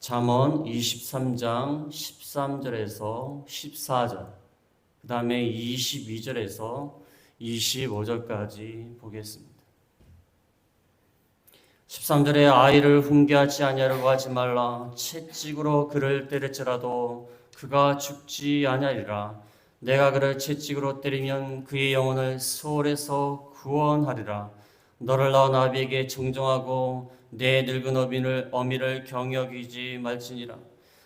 잠언 23장 13절에서 14절, 그 다음에 22절에서 25절까지 보겠습니다. 13절에 아이를 훈계하지 아니하려고 하지 말라. 채찍으로 그를 때릴지라도 그가 죽지 아니하리라. 내가 그를 채찍으로 때리면 그의 영혼을 수월에서 구원하리라. 너를 낳은 아비에게 정정하고 내 늙은 어미를 경역이지 말지니라.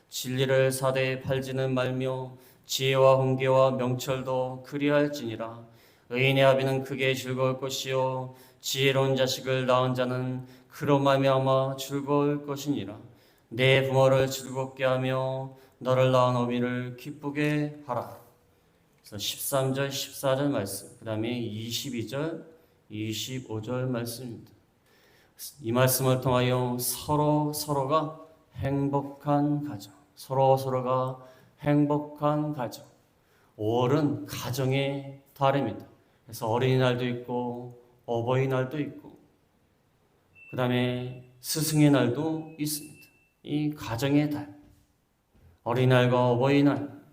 진리를 사대에 팔지는 말며 지혜와 훈계와 명철도 그리할지니라. 의인의 아비는 크게 즐거울 것이요 지혜로운 자식을 낳은 자는 그로 말미암아 즐거울 것이니라. 내 부모를 즐겁게 하며 너를 낳은 어미를 기쁘게 하라. 그래서 13절 14절 말씀, 그 다음에 22절 25절 말씀입니다. 이 말씀을 통하여 서로가 행복한 가정, 서로가 행복한 가정. 5월은 가정의 달입니다. 그래서 어린이날도 있고 어버이날도 있고 그 다음에 스승의 날도 있습니다. 이 가정의 달, 어린이날과 어버이날,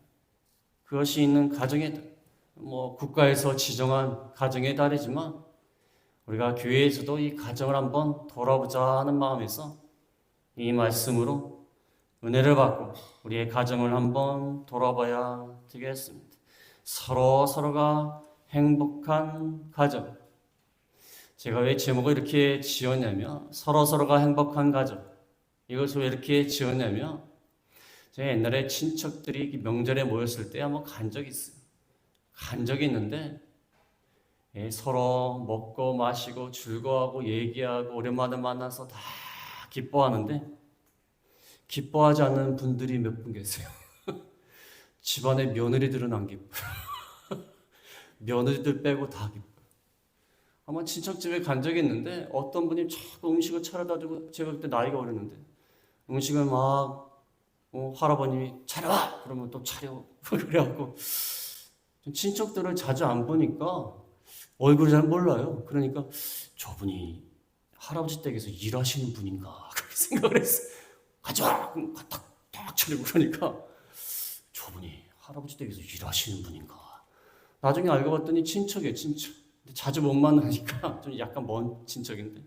그것이 있는 가정의 달, 국가에서 지정한 가정의 달이지만 우리가 교회에서도 이 가정을 한번 돌아보자 하는 마음에서 이 말씀으로 은혜를 받고 우리의 가정을 한번 돌아봐야 되겠습니다. 서로가 행복한 가정. 제가 왜 제목을 이렇게 지었냐면 서로가 행복한 가정. 이것을 왜 이렇게 지었냐면 제가 옛날에 친척들이 명절에 모였을 때 한번 간 적이 있어요. 간 적이 있는데 서로 먹고 마시고 즐거워하고 얘기하고 오랜만에 만나서 다 기뻐하는데 기뻐하지 않는 분들이 몇 분 계세요. 집안에 며느리들은 안 기뻐요. 며느리들 빼고 다 기뻐요. 아마 친척집에 간 적이 있는데 어떤 분이 자꾸 음식을 차려다 주고, 제가 그때 나이가 어렸는데 음식을 막 할아버님이 차려와! 그러면 또 차려. 그래갖고 친척들을 자주 안 보니까 얼굴을 잘 몰라요. 그러니까 저분이 할아버지 댁에서 일하시는 분인가 그렇게 생각을 했어요. 가져와! 그럼 딱 차리고 그러니까 저분이 할아버지 댁에서 일하시는 분인가. 나중에 알고 봤더니 친척이에요. 친척. 근데 자주 못 만나니까 좀 약간 먼 친척인데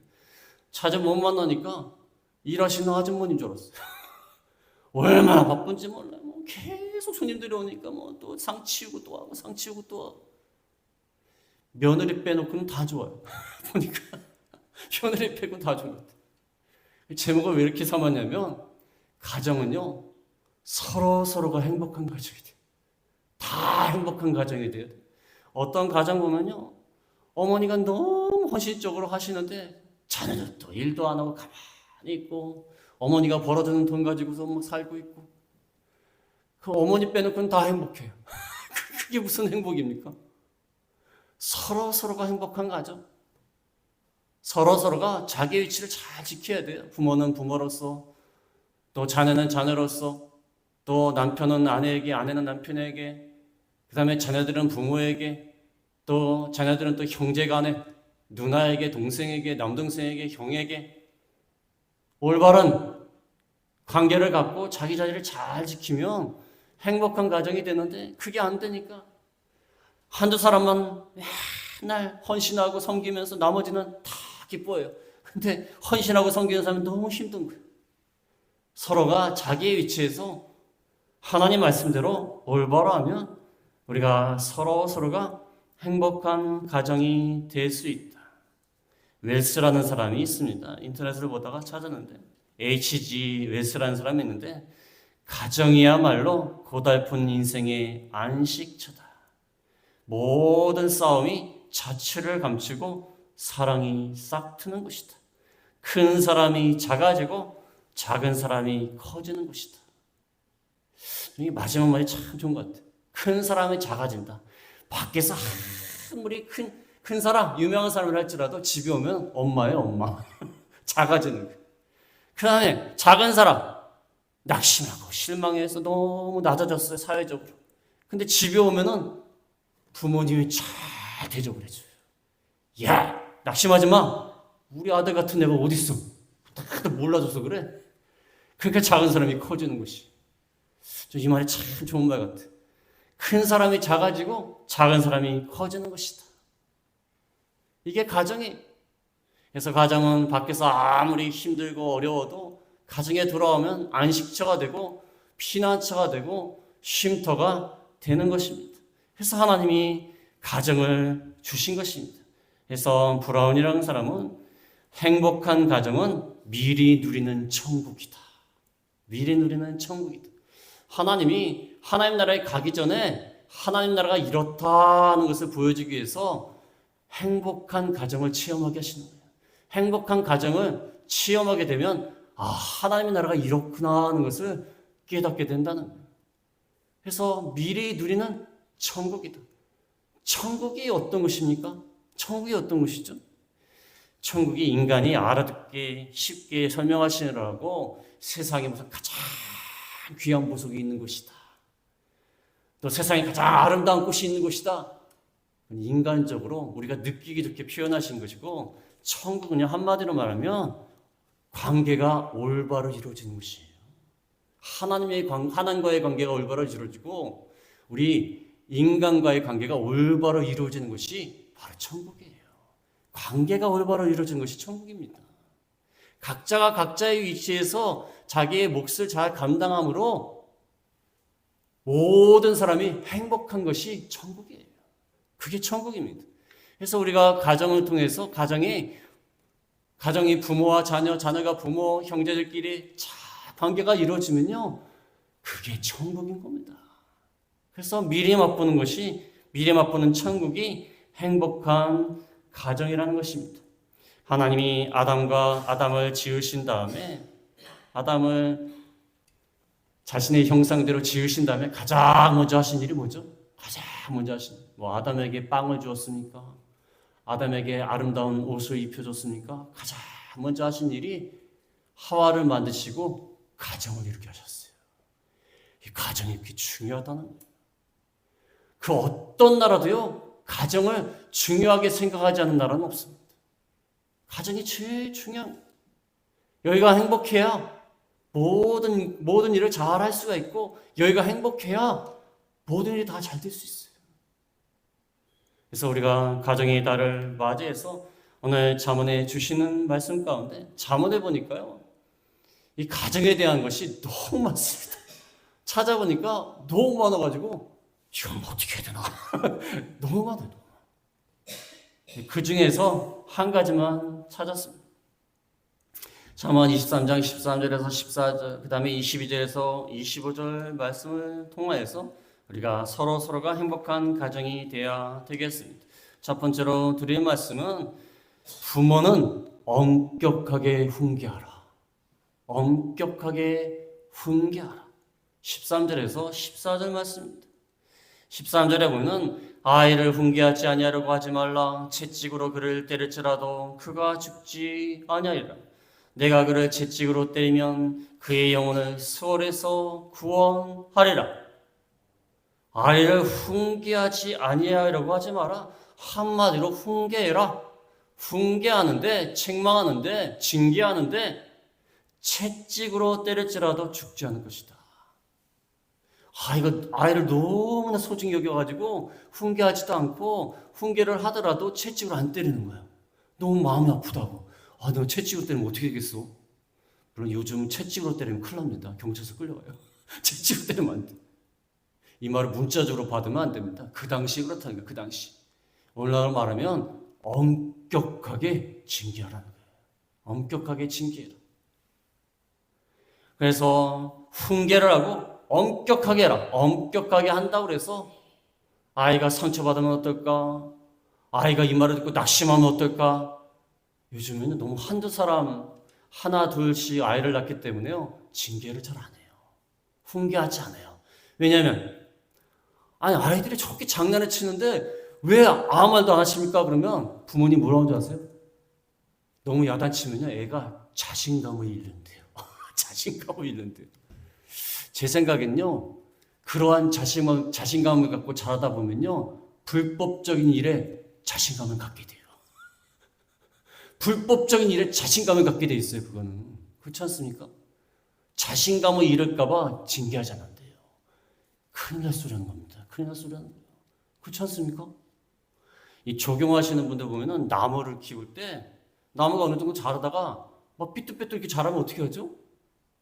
자주 못 만나니까 일하시는 아주머니인 줄 알았어요. 얼마나 바쁜지 몰라요. 계속 손님들이 오니까 또 상 치우고 또 하고 상 치우고 또 하고. 며느리 빼놓고는 다 좋아요. 보니까 며느리 빼고 다 좋은 것 같아요. 제목을 왜 이렇게 삼았냐면 가정은요 서로가 행복한 가정이 돼요. 다 행복한 가정이 돼요. 어떤 가정 보면요 어머니가 너무 헌신적으로 하시는데 자녀들 또 일도 안 하고 가만히 있고 어머니가 벌어주는 돈 가지고서 살고 있고 그 어머니 빼놓고는 다 행복해요. 그게 무슨 행복입니까? 서로가 행복한 가정. 서로가 자기 위치를 잘 지켜야 돼요. 부모는 부모로서, 또 자녀는 자녀로서, 또 남편은 아내에게, 아내는 남편에게, 그 다음에 자녀들은 부모에게, 또 자녀들은 또 형제간에, 누나에게, 동생에게, 남동생에게, 형에게 올바른 관계를 갖고 자기 자리를 잘 지키면 행복한 가정이 되는데 그게 안 되니까 한두 사람만 맨날 헌신하고 섬기면서 나머지는 다 기뻐해요. 근데 헌신하고 섬기는 사람은 너무 힘든 거예요. 서로가 자기의 위치에서 하나님 말씀대로 올바로 하면 우리가 서로가 행복한 가정이 될 수 있다. 웰스라는 사람이 있습니다. 인터넷을 보다가 찾았는데 H.G. 웰스라는 사람이 있는데 가정이야말로 고달픈 인생의 안식처다. 모든 싸움이 자취를 감추고 사랑이 싹 트는 것이다. 큰 사람이 작아지고 작은 사람이 커지는 것이다. 이 마지막 말이 참 좋은 것 같아요. 큰 사람이 작아진다. 밖에서 아무리 큰 사람, 유명한 사람을 할지라도 집에 오면 엄마예요, 엄마. 작아지는 거예요. 그 다음에 작은 사람, 낙심하고 실망해서 너무 낮아졌어요, 사회적으로. 근데 집에 오면은 부모님이 잘 대접을 해줘요. 야, 낙심하지 마. 우리 아들 같은 애가 어딨어. 다들 몰라줘서 그래. 그러니까 작은 사람이 커지는 것이. 이 말이 참 좋은 말 같아. 큰 사람이 작아지고 작은 사람이 커지는 것이다. 이게 가정이. 그래서 가정은 밖에서 아무리 힘들고 어려워도 가정에 돌아오면 안식처가 되고 피난처가 되고 쉼터가 되는 것입니다. 그래서 하나님이 가정을 주신 것입니다. 그래서 브라운이라는 사람은 행복한 가정은 미리 누리는 천국이다. 미리 누리는 천국이다. 하나님이 하나님 나라에 가기 전에 하나님 나라가 이렇다는 것을 보여주기 위해서 행복한 가정을 체험하게 하시는 거예요. 행복한 가정을 체험하게 되면 하나님의 나라가 이렇구나 하는 것을 깨닫게 된다는 거예요. 그래서 미리 누리는 천국이다. 천국이 어떤 것입니까? 천국이 어떤 것이죠? 천국이 인간이 알아듣기 쉽게 설명하시느라고 세상에 무슨 가장 귀한 보석이 있는 곳이다. 또 세상에 가장 아름다운 꽃이 있는 곳이다. 인간적으로 우리가 느끼기 좋게 표현하신 것이고, 천국은요, 한마디로 말하면 관계가 올바로 이루어지는 곳이에요. 하나님과의 관계가 올바로 이루어지고 우리 인간과의 관계가 올바로 이루어지는 것이 바로 천국이에요. 관계가 올바로 이루어지는 것이 천국입니다. 각자가 각자의 위치에서 자기의 몫을 잘 감당함으로 모든 사람이 행복한 것이 천국이에요. 그게 천국입니다. 그래서 우리가 가정을 통해서 가정이 부모와 자녀, 자녀가 부모, 형제들끼리 잘 관계가 이루어지면요, 그게 천국인 겁니다. 그래서 미리 맛보는 천국이 행복한 가정이라는 것입니다. 하나님이 아담을 지으신 다음에, 아담을 자신의 형상대로 지으신 다음에 가장 먼저 하신 일이 뭐죠? 가장 먼저 하신 일. 아담에게 빵을 주었습니까? 아담에게 아름다운 옷을 입혀줬습니까? 가장 먼저 하신 일이 하와를 만드시고 가정을 이루게 하셨어요. 이 가정이 그렇게 중요하다는 거예요. 그 어떤 나라도요, 가정을 중요하게 생각하지 않는 나라는 없습니다. 가정이 제일 중요한 거예요. 여기가 행복해야 모든 일을 잘 할 수가 있고, 여기가 행복해야 모든 일이 다 잘 될 수 있어요. 그래서 우리가 가정의 달을 맞이해서 오늘 잠언에 주시는 말씀 가운데 잠언에 보니까요, 이 가정에 대한 것이 너무 많습니다. 찾아보니까 너무 많아가지고 이건 어떻게 해야 되나 너무 많아요. 그 중에서 한 가지만 찾았습니다. 잠언 23장 13절에서 14절, 그 다음에 22절에서 25절 말씀을 통하여서 우리가 서로가 행복한 가정이 되어야 되겠습니다. 첫 번째로 드릴 말씀은 부모는 엄격하게 훈계하라. 엄격하게 훈계하라. 13절에서 14절 말씀입니다. 13절에 보면 아이를 훈계하지 아니하려고 하지 말라. 채찍으로 그를 때릴지라도 그가 죽지 아니하리라. 내가 그를 채찍으로 때리면 그의 영혼을 수월에서 구원하리라. 아이를 훈계하지 아니하려고 하지 마라. 한마디로 훈계해라. 훈계하는데, 책망하는데, 징계하는데 채찍으로 때릴지라도 죽지 않을 것이다. 이거 아이를 너무나 소중히 여겨가지고 훈계하지도 않고, 훈계를 하더라도 채찍으로 안 때리는 거야. 너무 마음이 아프다고. 너 채찍으로 때리면 어떻게 되겠어? 물론 요즘 채찍으로 때리면 큰일 납니다. 경찰서 끌려가요. 채찍으로 때리면 안 돼. 이 말을 문자적으로 받으면 안 됩니다. 그 당시 그렇다는 거예요. 그 당시. 오늘날로 말하면 엄격하게 징계하라는 거예요. 엄격하게 징계해라. 그래서 훈계를 하고 엄격하게 해라. 엄격하게 한다고 그래서 아이가 상처받으면 어떨까? 아이가 이 말을 듣고 낙심하면 어떨까? 요즘에는 너무 한두 사람 하나 둘씩 아이를 낳기 때문에요, 징계를 잘 안 해요. 훈계하지 않아요. 왜냐하면 아이들이 저렇게 장난을 치는데 왜 아무 말도 안 하십니까? 그러면 부모님 뭐라고 하는지 아세요? 너무 야단치면요, 애가 자신감을 잃는데요. 자신감을 잃는데요. 제 생각엔요, 그러한 자신감을 갖고 자라다 보면요, 불법적인 일에 자신감을 갖게 돼요. 불법적인 일에 자신감을 갖게 돼 있어요, 그거는. 그렇지 않습니까? 자신감을 잃을까봐 징계하지 않는데요. 큰일 날 소리 하는 겁니다. 큰일 날 소리 하는 거예요. 그렇지 않습니까? 이 조경하시는 분들 보면은 나무를 키울 때 나무가 어느 정도 자라다가 막 삐뚤빼뚤 이렇게 자라면 어떻게 하죠?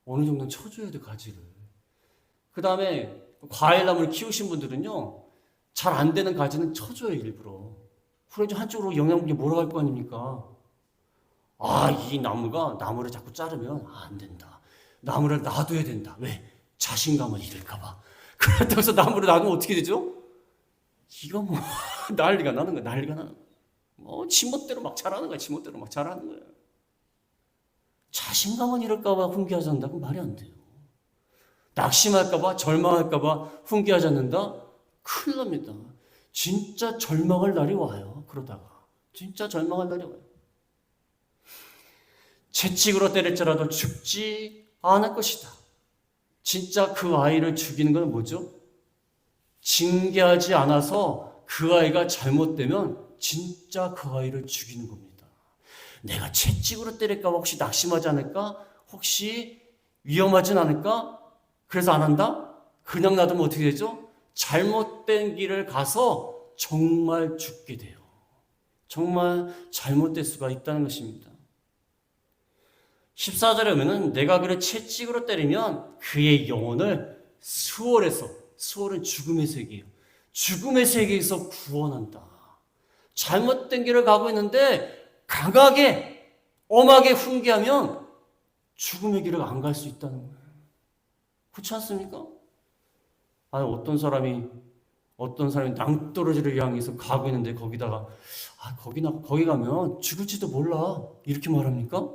어느 정도는 쳐줘야 돼, 가지를. 그 다음에 과일나무를 키우신 분들은요, 잘 안 되는 가지는 쳐줘요, 일부러. 그래야지 한쪽으로 영양분이 몰아갈 거 아닙니까? 아, 이 나무를 자꾸 자르면 안 된다. 나무를 놔둬야 된다. 왜? 자신감을 잃을까봐. 그렇다고 해서 나무를 놔두면 어떻게 되죠? 이거 뭐, 난리가 나는 거야, 난리가 나는 거야. 지멋대로 막 자라는 거야, 지멋대로 막 자라는 거야. 자신감은 잃을까봐 훈계하지 않는다고 말이 안 돼요. 낙심할까봐, 절망할까봐 훈계하지 않는다? 큰일 납니다. 진짜 절망할 날이 와요, 그러다가. 진짜 절망할 날이 와요. 채찍으로 때릴지라도 죽지 않을 것이다. 진짜 그 아이를 죽이는 건 뭐죠? 징계하지 않아서 그 아이가 잘못되면 진짜 그 아이를 죽이는 겁니다. 내가 채찍으로 때릴까 봐 혹시 낙심하지 않을까? 혹시 위험하진 않을까? 그래서 안 한다? 그냥 놔두면 어떻게 되죠? 잘못된 길을 가서 정말 죽게 돼요. 정말 잘못될 수가 있다는 것입니다. 14절에 보면은 내가 그를 채찍으로 때리면 그의 영혼을 수월은 죽음의 세계예요. 죽음의 세계에서 구원한다. 잘못된 길을 가고 있는데 강하게 엄하게 훈계하면 죽음의 길을 안 갈 수 있다는 거예요. 그렇지 않습니까? 아니 어떤 사람이 낭떠러지를 향해서 가고 있는데 거기다가 거기 가면 죽을지도 몰라 이렇게 말합니까?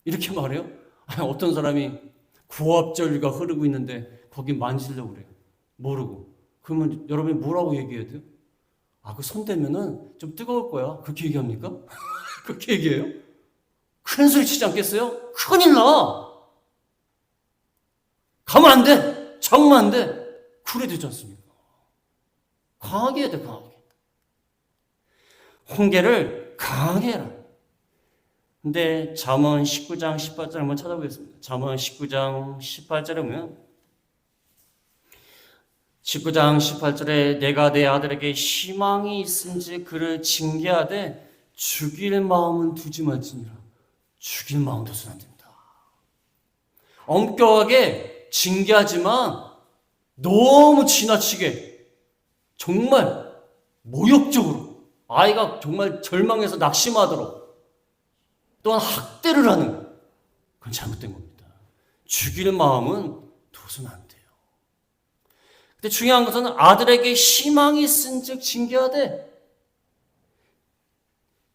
이렇게 말해요? 아니 어떤 사람이 고압전류가 흐르고 있는데 거기 만지려고 그래요. 모르고. 그러면 여러분이 뭐라고 얘기해야 돼요? 그 손 대면은 좀 뜨거울 거야. 그렇게 얘기합니까? 그렇게 얘기해요? 큰 소리 치지 않겠어요? 큰일 나! 가면 안 돼! 잡으면 안 돼! 그래 되지 않습니까? 강하게 해야 돼, 강하게. 훈계를 강하게 해라. 근데 잠언 19장 18절 한번 찾아보겠습니다. 잠언 19장 18절에 보면 19장 18절에 내가 내 아들에게 희망이 있은지 그를 징계하되 죽일 마음은 두지 말지니라. 죽일 마음 둬서는 안 된다. 엄격하게 징계하지만 너무 지나치게 정말 모욕적으로 아이가 정말 절망해서 낙심하도록 또한 학대를 하는 그건 잘못된 겁니다. 죽일 마음은 둬서는 안 돼요. 근데 중요한 것은 아들에게 희망이 있은즉 징계하되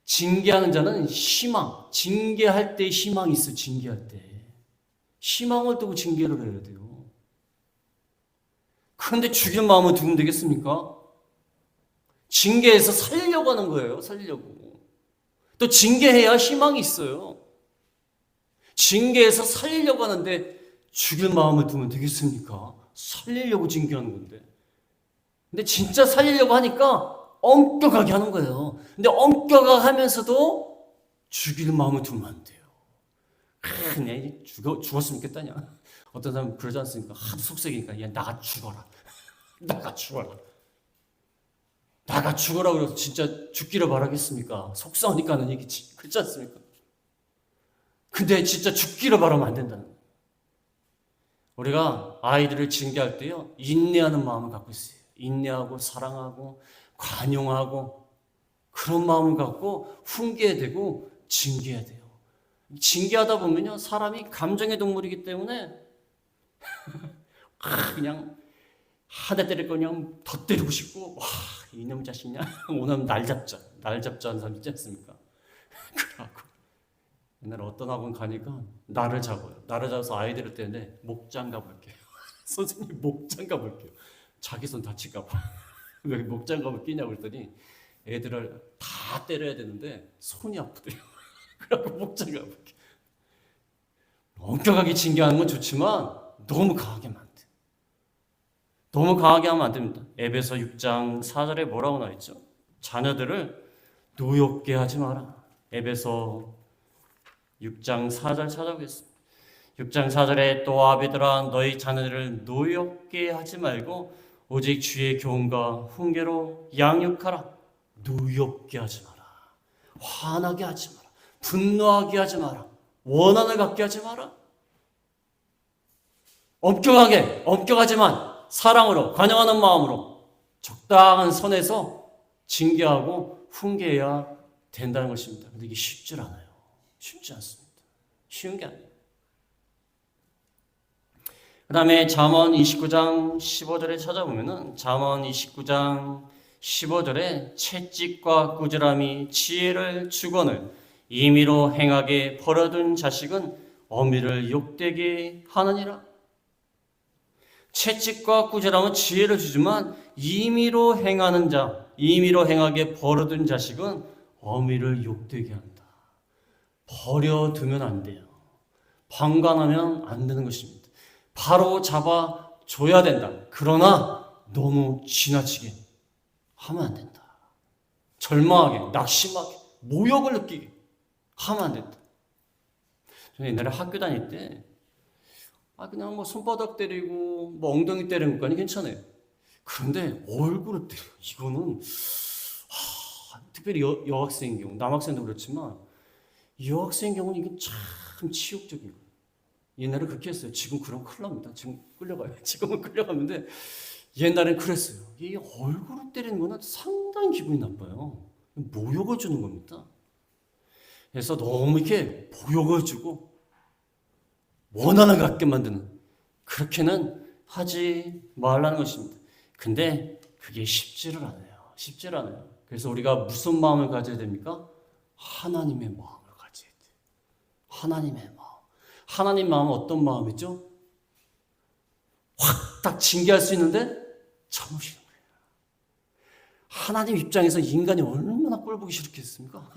징계하는 자는 희망, 징계할 때 희망이 있어. 징계할 때 희망을 두고 징계를 해야 돼요. 그런데 죽일 마음은 두면 되겠습니까? 징계해서 살리려고 하는 거예요. 살리려고. 또 징계해야 희망이 있어요. 징계해서 살리려고 하는데 죽일 마음을 두면 되겠습니까? 살리려고 징계하는 건데. 근데 진짜 살리려고 하니까 엄격하게 하는 거예요. 근데 엄격하게 하면서도 죽일 마음을 두면 안 돼요. 그냥 죽었으면 좋겠다냐. 어떤 사람은 그러지 않습니까? 하도 속색이니까 야 나가 죽어라. 나가 죽어라. 나가 죽어라 그래서 진짜 죽기를 바라겠습니까? 속상하니까 하는 얘기지. 그렇지 않습니까? 근데 진짜 죽기를 바라면 안 된다는 거예요. 우리가 아이들을 징계할 때요, 인내하는 마음을 갖고 있어요. 인내하고 사랑하고 관용하고 그런 마음을 갖고 훈계해야 되고 징계해야 돼요. 징계하다 보면요, 사람이 감정의 동물이기 때문에 그냥 한 대 때릴 거 그냥 더 때리고 싶고 이놈 자식이냐 오늘 날 잡자 하는 사람 있지 않습니까? 그러고 옛날에 어떤 학원 가니까 나를 잡아요. 나를 잡아서 아이들을 때는데 목장갑 볼게요. 선생님 목장갑 볼게요. 자기 손 다칠까 봐. 왜 목장갑을 끼냐고 그랬더니 애들을 다 때려야 되는데 손이 아프대요. 그래갖고 목장갑 볼게요. 엄격하게 징계하는 건 좋지만 너무 강하게 하면 안 돼. 너무 강하게 하면 안 됩니다. 에베소 6장 4절에 뭐라고 나와있죠? 자녀들을 노엽게 하지 마라. 에베소 6장 4절 찾아보겠습니다. 6장 4절에 또 아비들아 너희 자녀들을 노엽게 하지 말고 오직 주의 교훈과 훈계로 양육하라. 노엽게 하지 마라. 화나게 하지 마라. 분노하게 하지 마라. 원한을 갖게 하지 마라. 엄격하지만 사랑으로 관용하는 마음으로 적당한 선에서 징계하고 훈계해야 된다는 것입니다. 근데 이게 쉽지 않아요. 쉽지 않습니다. 쉬운 게 아니에요. 그 다음에 잠언 29장 15절에 찾아보면은 잠언 29장 15절에 채찍과 꾸지람이 지혜를 주거늘 임의로 행하게 버려둔 자식은 어미를 욕되게 하느니라. 채찍과 꾸지람은 지혜를 주지만 임의로 행하는 자, 임의로 행하게 버려둔 자식은 어미를 욕되게 한다. 버려두면 안 돼요. 방관하면 안 되는 것입니다. 바로 잡아줘야 된다. 그러나 너무 지나치게 하면 안 된다. 절망하게, 낙심하게, 모욕을 느끼게 하면 안 된다. 저는 옛날에 학교 다닐 때 그냥 뭐 손바닥 때리고 뭐 엉덩이 때리는 것까지 괜찮아요. 그런데 얼굴을 때려. 이거는 특별히 여학생인 경우, 남학생도 그렇지만 여학생인 경우는 이게 참 치욕적인 거예요. 옛날에 그렇게 했어요. 지금 그럼 큰일 납니다. 지금 끌려가요. 지금은 끌려가는데 옛날엔 그랬어요. 이 얼굴을 때리는 거는 상당히 기분이 나빠요. 모욕을 주는 겁니다. 그래서 너무 이렇게 모욕을 주고 원한을 갖게 만드는, 그렇게는 하지 말라는 것입니다. 근데 그게 쉽지를 않아요. 쉽지를 않아요. 그래서 우리가 무슨 마음을 가져야 됩니까? 하나님의 마음을 가져야 돼요. 하나님의 마음. 하나님 마음은 어떤 마음이죠? 확 딱 징계할 수 있는데 참으시는 거예요. 하나님 입장에서 인간이 얼마나 꼴보기 싫겠습니까?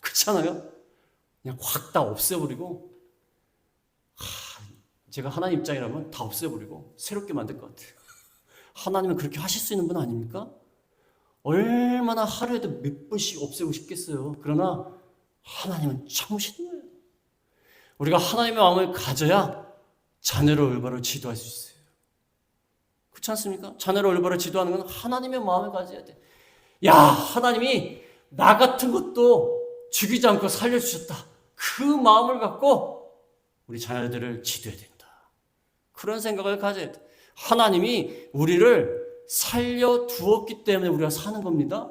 그렇잖아요? 그냥 확 다 없애버리고, 제가 하나님 입장이라면 다 없애버리고 새롭게 만들 것 같아요. 하나님은 그렇게 하실 수 있는 분 아닙니까? 얼마나 하루에도 몇 번씩 없애고 싶겠어요. 그러나 하나님은 참으시는 거예요. 우리가 하나님의 마음을 가져야 자녀를 올바로 지도할 수 있어요. 그렇지 않습니까? 자녀를 올바로 지도하는 건 하나님의 마음을 가져야 돼. 야, 하나님이 나 같은 것도 죽이지 않고 살려주셨다. 그 마음을 갖고 우리 자녀들을 지도해야 된다. 그런 생각을 가져야 돼. 하나님이 우리를 살려두었기 때문에 우리가 사는 겁니다.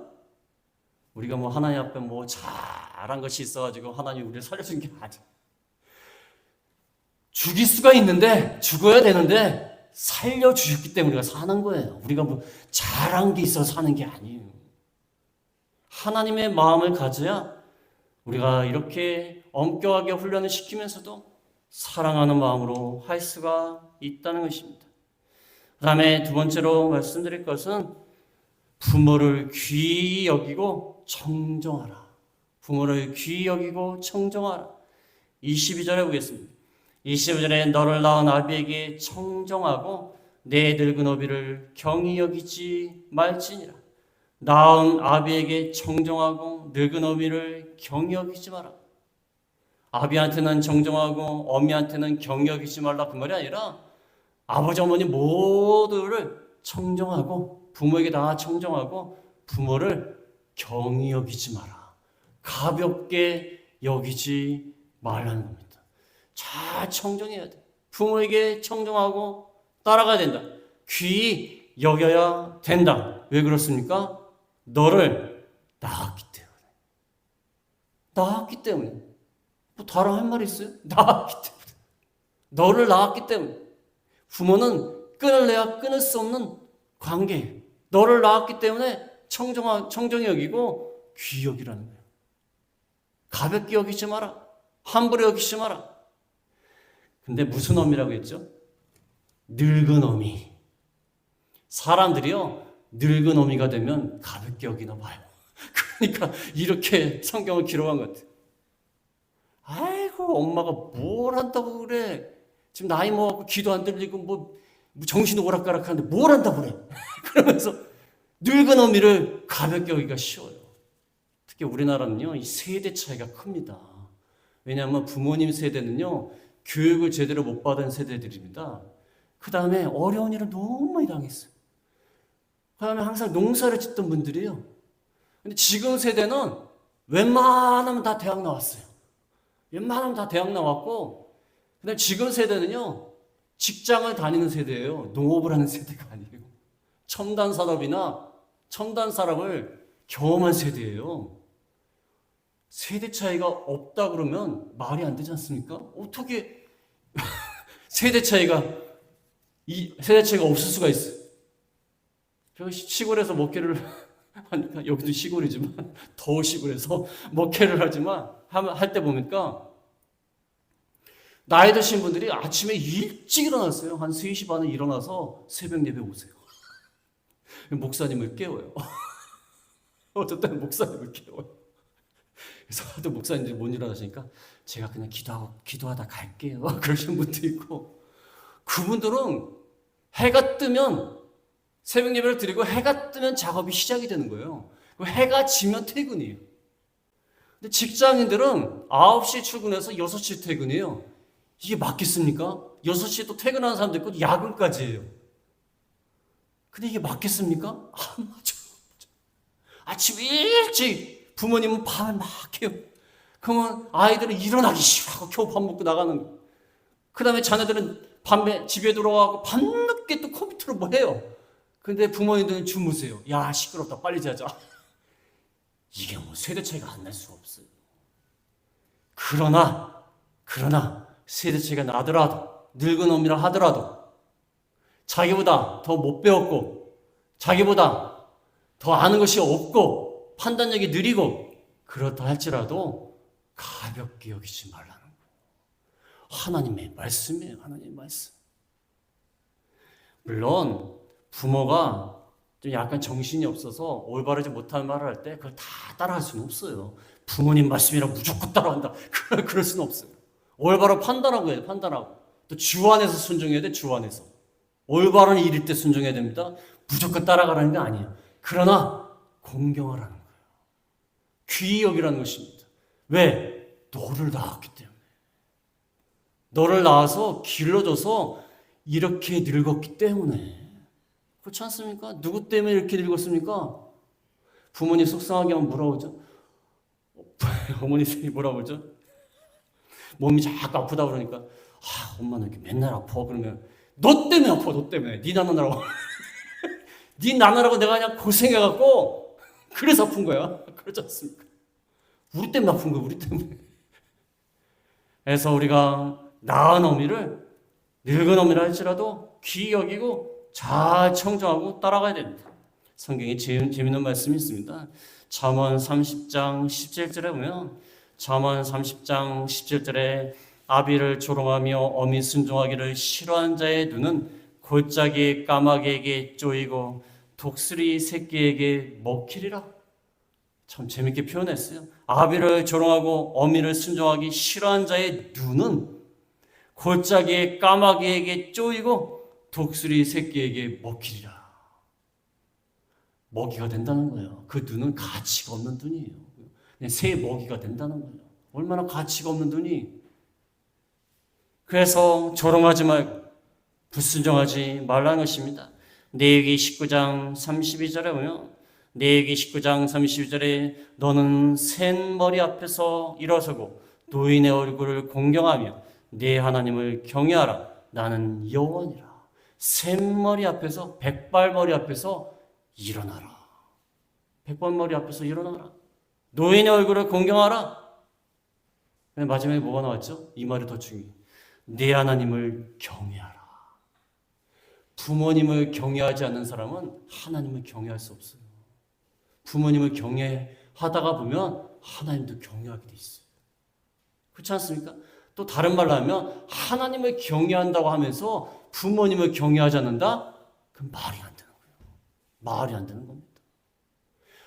우리가 뭐 하나님 앞에 뭐 잘한 것이 있어가지고 하나님이 우리를 살려준 게 아니야. 죽일 수가 있는데, 죽어야 되는데 살려주셨기 때문에 우리가 사는 거예요. 우리가 뭐 잘한 게 있어서 사는 게 아니에요. 하나님의 마음을 가져야 우리가 이렇게 엄격하게 훈련을 시키면서도 사랑하는 마음으로 할 수가 있다는 것입니다. 그 다음에 두 번째로 말씀드릴 것은 부모를 귀히 여기고 청정하라. 부모를 귀히 여기고 청정하라. 22절에 보겠습니다. 25절에 너를 낳은 아비에게 청정하고 내 늙은 어비를 경히 여기지 말지니라. 낳은 아비에게 청정하고 늙은 어미를 경히 여기지 마라. 아비한테는 정정하고 어미한테는 경히 여기지 말라, 그 말이 아니라 아버지 어머니 모두를 청정하고 부모에게 다 청정하고 부모를 경히 여기지 마라. 가볍게 여기지 말라는 겁니다. 잘 청정해야 돼. 부모에게 청정하고 따라가야 된다. 귀히 여겨야 된다. 왜 그렇습니까? 너를 낳았기 때문에. 낳았기 때문에. 뭐 다른 할 말이 있어요? 낳았기 때문에. 너를 낳았기 때문에. 부모는 끊을래야 끊을 수 없는 관계. 너를 낳았기 때문에 청정히 여기고 귀히 여기라는 거예요. 가볍게 여기지 마라. 함부로 여기지 마라. 근데 무슨 어미라고 했죠? 늙은 어미. 사람들이요, 늙은 어미가 되면 가볍게 여기나 봐요. 그러니까 이렇게 성경을 기록한 것 같아요. 아이고, 엄마가 뭘 한다고 그래. 지금 나이 먹고 귀도 안 들리고 뭐 정신 오락가락하는데 뭘 한다고 그래. 그러면서 늙은 어미를 가볍게 여기가 쉬워요. 특히 우리나라는요, 이 세대 차이가 큽니다. 왜냐하면 부모님 세대는요, 교육을 제대로 못 받은 세대들입니다. 그 다음에 어려운 일을 너무 많이 당했어요. 그 다음에 항상 농사를 짓던 분들이에요. 근데 지금 세대는 웬만하면 다 대학 나왔어요. 웬만하면 다 대학 나왔고, 근데 지금 세대는요, 직장을 다니는 세대예요. 농업을 하는 세대가 아니에요. 첨단 산업이나 첨단 산업을 경험한 세대예요. 세대 차이가 없다 그러면 말이 안 되지 않습니까? 어떻게 세대 차이가 없을 수가 있어요? 저 시골에서 먹개를 하니까, 여기도 시골이지만 더 시골에서 먹개를 하지만 할 때 보니까 나이 드신 분들이 아침에 일찍 일어났어요. 한 3시 반에 일어나서 새벽 예배 오세요. 목사님을 깨워요. 어떤 때는 목사님을 깨워요. 그래서 하도 목사님들이 못 일어나시니까 제가 그냥 기도하다 갈게요. 그러시는 분도 있고, 그분들은 해가 뜨면 새벽 예배를 드리고 해가 뜨면 작업이 시작이 되는 거예요. 해가 지면 퇴근이에요. 근데 직장인들은 9시에 출근해서 6시에 퇴근이에요. 이게 맞겠습니까? 6시에 또 퇴근하는 사람도 있고 야근까지 해요. 근데 이게 맞겠습니까? 안 맞아요. 아침 일찍 부모님은 밤에 막 해요. 그러면 아이들은 일어나기 싫어하고 겨우 밥 먹고 나가는 거예요. 그 다음에 자녀들은 밤에 집에 들어가고 밤늦게 또 컴퓨터로 뭐 해요. 근데 부모님들은 주무세요. 야, 시끄럽다. 빨리 자자. 이게 뭐 세대 차이가 안 날 수가 없어요. 그러나 세대 차이가 나더라도, 늙은 놈이라 하더라도 자기보다 더 못 배웠고 자기보다 더 아는 것이 없고 판단력이 느리고 그렇다 할지라도 가볍게 여기지 말라는 거예요. 하나님의 말씀이에요. 하나님의 말씀. 물론 부모가 좀 약간 정신이 없어서 올바르지 못한 말을 할 때 그걸 다 따라할 수는 없어요. 부모님 말씀이라 무조건 따라한다. 그럴 수는 없어요. 올바로 판단하고 해야 돼. 판단하고. 또 주 안에서 순종해야 돼. 주 안에서. 올바른 일일 때 순종해야 됩니다. 무조건 따라가라는 게 아니에요. 그러나 공경하라는 거예요. 귀히 여기라는 것입니다. 왜? 너를 낳았기 때문에. 너를 낳아서 길러줘서 이렇게 늙었기 때문에. 그렇지 않습니까? 누구 때문에 이렇게 늙었습니까? 부모님 속상하게 하면 뭐라고 그러죠? 어머니 뭐라고 그러죠? 몸이 자꾸 아프다 그러니까, 엄마는 이렇게 맨날 아파. 그러면 너 때문에 아파. 너 때문에. 네 나느라고. 네 나느라고 내가 그냥 고생해갖고 그래서 아픈 거야. 그렇지 않습니까? 우리 때문에 아픈 거야. 우리 때문에. 그래서 우리가 낳은 어미를, 늙은 어미라 할지라도 귀히 여기고 잘 청정하고 따라가야 됩니다. 성경에 재미있는 말씀이 있습니다. 잠언 30장 17절에 보면, 잠언 30장 17절에 아비를 조롱하며 어미 순종하기를 싫어한 자의 눈은 골짜기 까마귀에게 쪼이고 독수리 새끼에게 먹히리라. 참 재밌게 표현했어요. 아비를 조롱하고 어미를 순종하기 싫어한 자의 눈은 골짜기의 까마귀에게 쪼이고 독수리 새끼에게 먹히리라. 먹이가 된다는 거예요. 그 눈은 가치가 없는 눈이에요. 그냥 새 먹이가 된다는 거예요. 얼마나 가치가 없는 눈이. 그래서 조롱하지 말고 불순종하지 말라는 것입니다. 레위기 19장 32절에 보면, 레위기 19장 32절에 너는 센 머리 앞에서 일어서고 노인의 얼굴을 공경하며 네 하나님을 경외하라. 나는 여호와니라. 샘머리 앞에서, 백발머리 앞에서 일어나라. 백발머리 앞에서 일어나라. 노인의 얼굴을 공경하라. 마지막에 뭐가 나왔죠? 이 말이 더 중요해요. 네 하나님을 경외하라. 부모님을 경외하지 않는 사람은 하나님을 경외할 수 없어요. 부모님을 경외하다가 보면 하나님도 경외하게 돼 있어요. 그렇지 않습니까? 또 다른 말로 하면 하나님을 경외한다고 하면서 부모님을 경외하지 않는다? 그럼 말이 안 되는 거예요. 말이 안 되는 겁니다.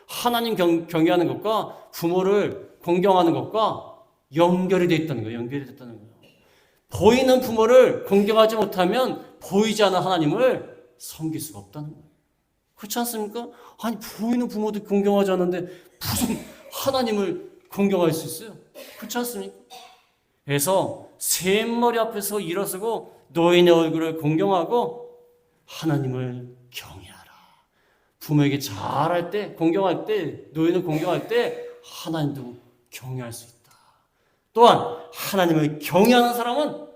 하나님 경외하는 것과 부모를 공경하는 것과 연결이 되어 있다는 거예요. 연결이 됐다는 거예요. 보이는 부모를 공경하지 못하면 보이지 않는 하나님을 섬길 수가 없다는 거예요. 그렇지 않습니까? 아니, 보이는 부모도 공경하지 않는데 무슨 하나님을 공경할 수 있어요? 그렇지 않습니까? 그래서 샘머리 앞에서 일어서고 노인의 얼굴을 공경하고 하나님을 경외하라. 부모에게 잘할 때, 공경할 때, 노인을 공경할 때 하나님도 경외할 수 있다. 또한 하나님을 경외하는 사람은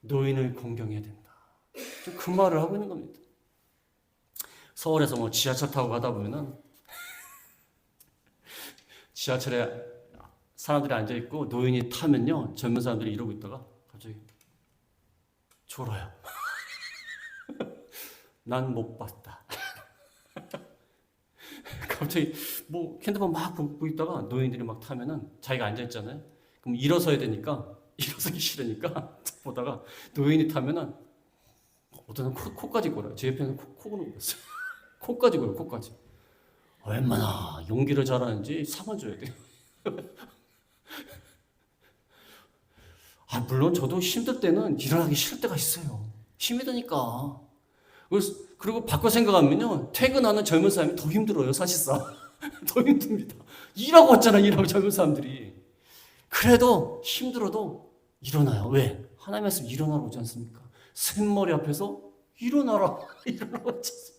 노인을 공경해야 된다. 그 말을 하고 있는 겁니다. 서울에서 뭐 지하철 타고 가다 보면은 지하철에 사람들이 앉아있고 노인이 타면요, 젊은 사람들이 이러고 있다가 갑자기 졸아요. 난 못 봤다. 갑자기 뭐 핸드폰 막 보고 있다가 노인들이 막 타면은 자기가 앉아있잖아요. 그럼 일어서야 되니까, 일어서기 싫으니까 보다가 노인이 타면은 어떤 코까지 골아요. 제 옆에는 코 고는 거 봤어요. 코까지 골아요, 코까지. 얼마나 용기를 잘하는지 상을 줘야 돼요. 물론 저도 힘들 때는 일어나기 싫을 때가 있어요. 힘이 드니까. 그리고 바꿔 생각하면요, 퇴근하는 젊은 사람이 더 힘들어요, 사실상. 더 힘듭니다. 일하고 왔잖아, 일하고 젊은 사람들이. 그래도 힘들어도 일어나요. 왜? 하나님 말씀 일어나라고 하지 않습니까? 샘머리 앞에서 일어나라. 일어나라고 하지 않습니까?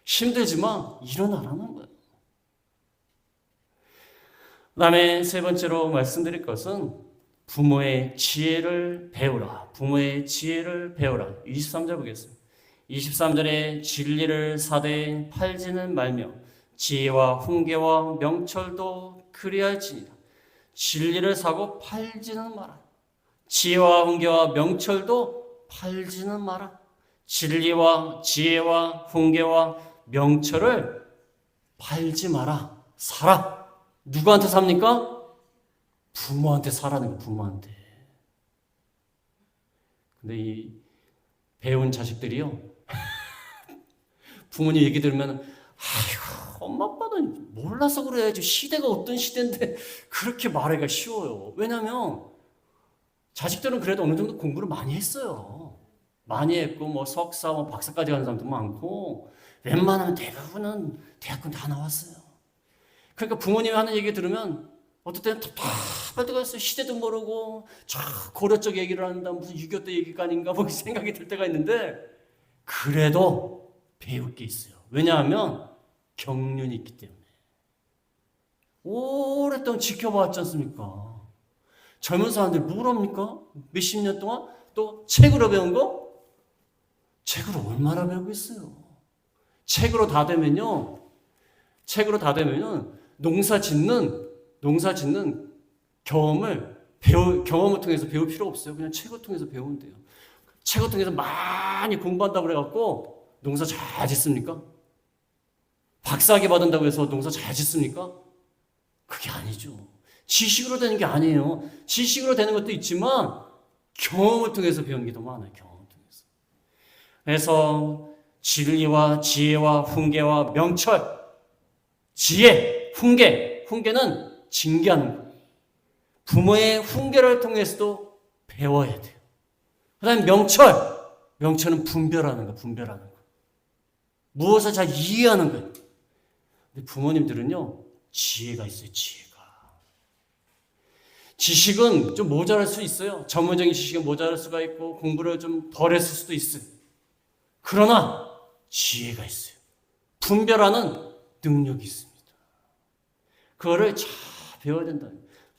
힘들지만 일어나라는 거예요. 그 다음에 세 번째로 말씀드릴 것은 부모의 지혜를 배우라. 부모의 지혜를 배우라. 23절 보겠습니다. 23절에 진리를 사되 팔지는 말며 지혜와 훈계와 명철도 그리할지니라. 진리를 사고 팔지는 마라. 지혜와 훈계와 명철도 팔지는 마라. 진리와 지혜와 훈계와 명철을 팔지 마라. 사라. 누구한테 삽니까? 부모한테 사라는 거예요. 부모한테. 근데 이 배운 자식들이요, 부모님 얘기 들으면 아이고 엄마 아빠는 몰라서 그래야지, 시대가 어떤 시대인데 그렇게 말하기가 쉬워요. 왜냐하면 자식들은 그래도 어느 정도 공부를 많이 했어요. 많이 했고 뭐 석사, 뭐 박사까지 가는 사람도 많고 웬만하면 대부분은 대학교 다 나왔어요. 그러니까 부모님이 하는 얘기 들으면 어떨 때는 답답할 때가 있어요. 시대도 모르고 저 고려 쪽 얘기를 한다, 무슨 6.25 때 얘기가 아닌가 뭐 생각이 들 때가 있는데 그래도 배울 게 있어요. 왜냐하면 경륜이 있기 때문에. 오랫동안 지켜봤지 않습니까? 젊은 사람들 뭘 합니까? 몇십 년 동안 또 책으로 배운 거? 책으로 얼마나 배우고 있어요? 책으로 다 되면요, 농사 짓는 경험을 경험을 통해서 배울 필요 없어요. 그냥 책을 통해서 배우면 돼요. 책을 통해서 많이 공부한다고 그래갖고 농사 잘 짓습니까? 박사학위 받은다고 해서 농사 잘 짓습니까? 그게 아니죠. 지식으로 되는 게 아니에요. 지식으로 되는 것도 있지만 경험을 통해서 배우는 게 더 많아요. 경험을 통해서. 그래서 진리와 지혜와 훈계와 명철, 지혜, 훈계는 징계하는 거예요. 부모의 훈계를 통해서도 배워야 돼요. 그 다음에 명철은 분별하는 거예요. 무엇을 잘 이해하는 거예요. 근데 부모님들은요, 지혜가 있어요, 지혜가. 지식은 좀 모자랄 수 있어요. 전문적인 지식은 모자랄 수가 있고 공부를 좀 덜 했을 수도 있어요. 그러나 지혜가 있어요. 분별하는 능력이 있습니다. 그거를 잘 배워야 된다.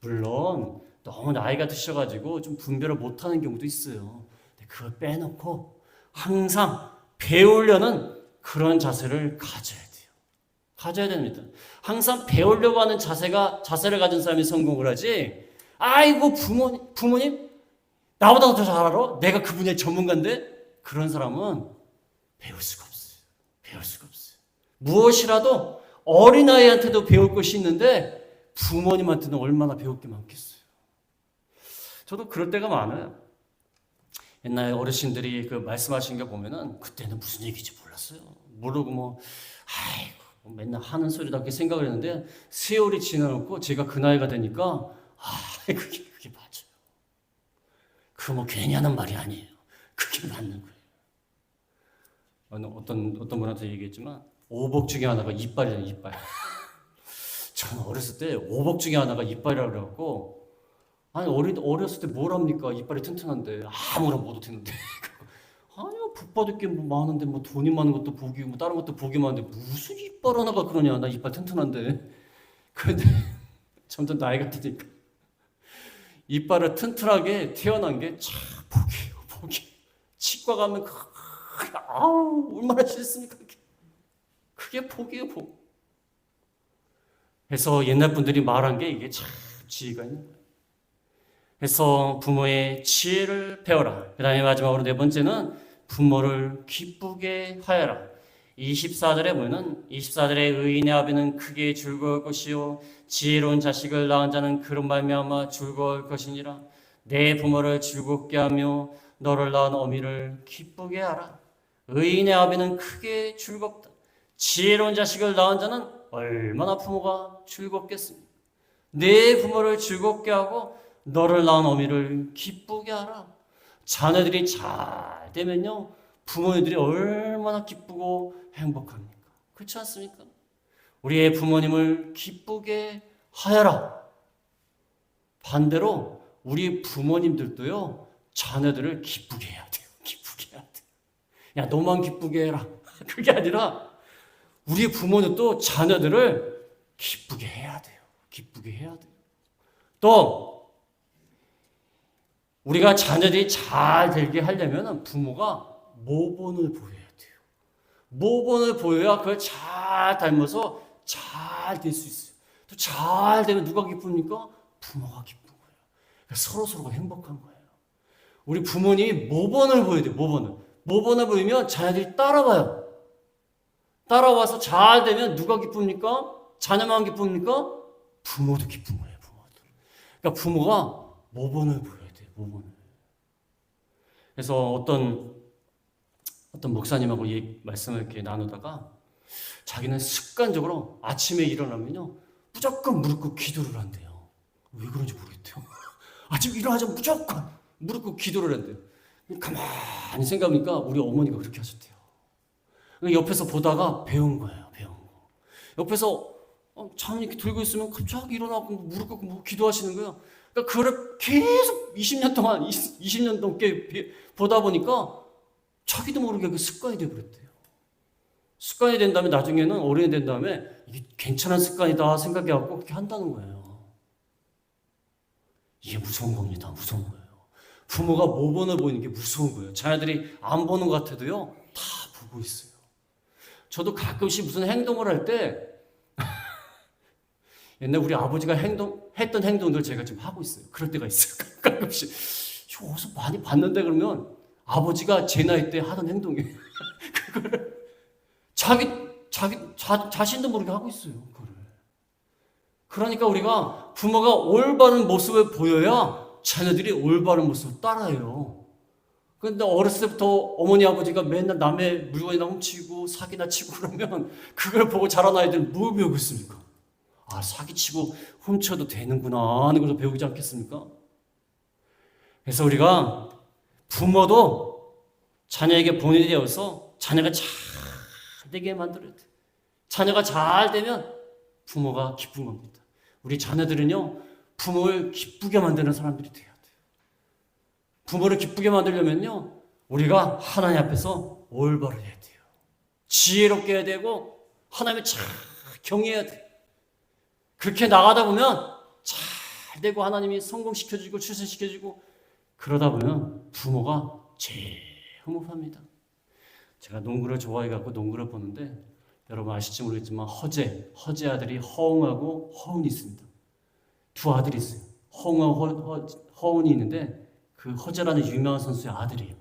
물론 너무 나이가 드셔가지고 좀 분별을 못하는 경우도 있어요. 근데 그걸 빼놓고 항상 배우려는 그런 자세를 가져야 됩니다. 항상 배우려고 하는 자세를 가진 사람이 성공을 하지. 아이고 부모님 나보다 더 잘 알아? 내가 그 분야의 전문가인데? 그런 사람은 배울 수가 없어요. 무엇이라도 어린아이한테도 배울 것이 있는데 부모님한테는 얼마나 배울 게 많겠어요. 저도 그럴 때가 많아요. 옛날에 어르신들이 그 말씀하신 거 보면은 그때는 무슨 얘기인지 몰랐어요. 모르고 아이고 맨날 하는 소리다 그렇게 생각을 했는데 세월이 지나고 제가 그 나이가 되니까 그게 맞아요. 그거 뭐 괜히 하는 말이 아니에요. 그게 맞는 거예요. 어떤 분한테 얘기했지만 오복 중에 하나가 이빨이잖아요, 이빨. 저는 어렸을 때 오복 중에 하나가 이빨이라고 그래갖고, 아니, 어렸을 때 뭘 합니까? 이빨이 튼튼한데, 아무나 못했는데. 아니요, 복 받을 게 뭐 많은데, 뭐 돈이 많은 것도 복이고, 뭐 다른 것도 복이 많은데, 무슨 이빨 하나가 그러냐? 나 이빨 튼튼한데. 근데 점점 나이가 드니까, 이빨을 튼튼하게 태어난 게 참 복이에요, 복이. 치과 가면, 아우, 얼마나 싫습니까? 그게 복이에요, 복. 그래서 옛날 분들이 말한 게 이게 참 지혜가 있는 거예요. 그래서 부모의 지혜를 배워라. 그 다음에 마지막으로 네 번째는 부모를 기쁘게 하여라. 24절에 보면 24절에 의인의 아비는 크게 즐거울 것이요 지혜로운 자식을 낳은 자는 그로 말미암아 즐거울 것이니라. 내 부모를 즐겁게 하며 너를 낳은 어미를 기쁘게 하라. 의인의 아비는 크게 즐겁다. 지혜로운 자식을 낳은 자는 얼마나 부모가 즐겁겠습니까? 내 부모를 즐겁게 하고 너를 낳은 어미를 기쁘게 하라. 자녀들이 잘 되면요, 부모님들이 얼마나 기쁘고 행복합니까? 그렇지 않습니까? 우리의 부모님을 기쁘게 하여라. 반대로 우리 부모님들도요, 자녀들을 기쁘게 해야 돼요. 기쁘게 해야 돼요. 야, 너만 기쁘게 해라. 그게 아니라 우리 부모님도 자녀들을 기쁘게 해야 돼요. 기쁘게 해야 돼요. 또 우리가 자녀들이 잘 되게 하려면 부모가 모본을 보여야 돼요. 모본을 보여야 그걸 잘 닮아서 잘 될 수 있어요. 또 잘 되면 누가 기쁩니까? 부모가 기쁜 거예요. 그러니까 서로서로가 행복한 거예요. 우리 부모님이 모본을 보여야 돼요. 모본을. 모본을 보이면 자녀들이 따라와요. 따라와서 잘 되면 누가 기쁩니까? 자녀만 기쁩니까? 부모도 기쁜 거예요. 부모도. 그러니까 부모가 모본을 보여야 돼요. 모본을. 그래서 어떤 목사님하고 말씀을 이렇게 나누다가 자기는 습관적으로 아침에 일어나면요 무조건 무릎 꿇고 기도를 한대요. 왜 그런지 모르겠대요. 아침에 일어나자마자 무조건 무릎 꿇고 기도를 한대요. 가만히 생각하니까 우리 어머니가 그렇게 하셨대요. 옆에서 보다가 배운 거예요. 배운 거. 옆에서 참 이렇게 들고 있으면 갑자기 일어나고 무릎 꿇고 뭐 기도하시는 거예요. 그러니까 그걸 계속 20년 동안 20년 넘게 보다 보니까 자기도 모르게 그 습관이 되어버렸대요. 습관이 된 다음에 나중에는 어른이 된 다음에 이게 괜찮은 습관이다 생각해갖고 그렇게 한다는 거예요. 이게 무서운 겁니다. 무서운 거예요. 부모가 모본을 보이는 게 무서운 거예요. 자녀들이 안 보는 것 같아도요 다 보고 있어요. 저도 가끔씩 무슨 행동을 할 때 옛날 우리 아버지가 했던 행동들 제가 지금 하고 있어요. 그럴 때가 있어요. 가끔씩 어디서 많이 봤는데 그러면 아버지가 제 나이 때 하던 행동이에요. 그거를 자신도 모르게 하고 있어요. 그거를. 그러니까 우리가 부모가 올바른 모습을 보여야 자녀들이 올바른 모습을 따라해요. 근데 어렸을 때부터 어머니 아버지가 맨날 남의 물건이나 훔치고 사기나 치고 그러면 그걸 보고 자란 아이들은 뭘 배우고 있습니까? 아, 사기치고 훔쳐도 되는구나 하는 걸 배우지 않겠습니까? 그래서 우리가 부모도 자녀에게 본이 되어서 자녀가 잘 되게 만들어야 돼. 자녀가 잘 되면 부모가 기쁜 겁니다. 우리 자녀들은요, 부모를 기쁘게 만드는 사람들이 돼야 돼요. 부모를 기쁘게 만들려면요, 우리가 하나님 앞에서 올바로 해야 돼요. 지혜롭게 해야 되고, 하나님을 잘 경외해야 돼요. 그렇게 나가다 보면 잘 되고, 하나님이 성공시켜주고, 출세시켜주고, 그러다 보면 부모가 제일 흐뭇합니다. 제가 농구를 좋아해갖고 농구를 보는데, 여러분 아실지 모르겠지만, 허재 아들이 허웅하고 허운이 있습니다. 두 아들이 있어요. 허웅하고 허운이 있는데, 그 허재라는 유명한 선수의 아들이에요.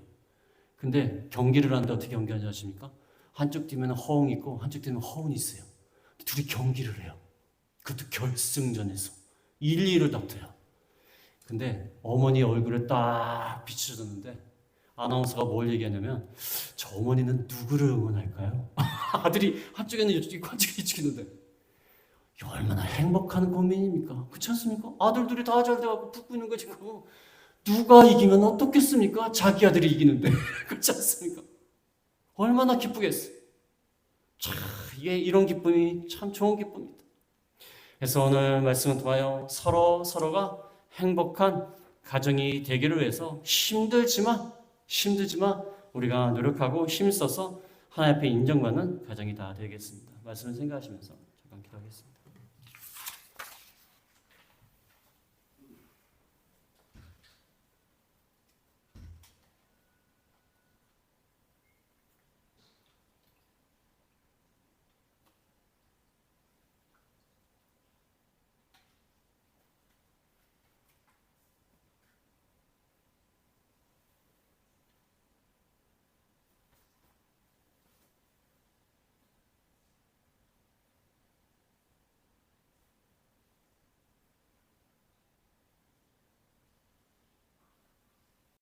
근데 경기를 하는데 어떻게 경기하는지 아십니까? 한쪽 팀에는 허웅이 있고 한쪽 팀에는 허운이 있어요. 둘이 경기를 해요. 그것도 결승전에서 1-2를 다퉈요. 근데 어머니 얼굴에 딱 비춰졌는데 아나운서가 뭘 얘기하냐면 저 어머니는 누구를 응원할까요? 아들이 한쪽에는 이쪽에 있고 한쪽에 이쪽에 있는데 얼마나 행복한 고민입니까? 그렇지 않습니까? 아들들이 다 잘 돼갖고 붙고 있는 거지. 누가 이기면 어떻겠습니까? 자기 아들이 이기는데. 그렇지 않습니까? 얼마나 기쁘겠어요. 참, 이게 이런 기쁨이 참 좋은 기쁨입니다. 그래서 오늘 말씀을 통하여 서로가 행복한 가정이 되기를 위해서 힘들지만 우리가 노력하고 힘써서 하나님 앞에 인정받는 가정이 다 되겠습니다. 말씀을 생각하시면서 잠깐 기도하겠습니다.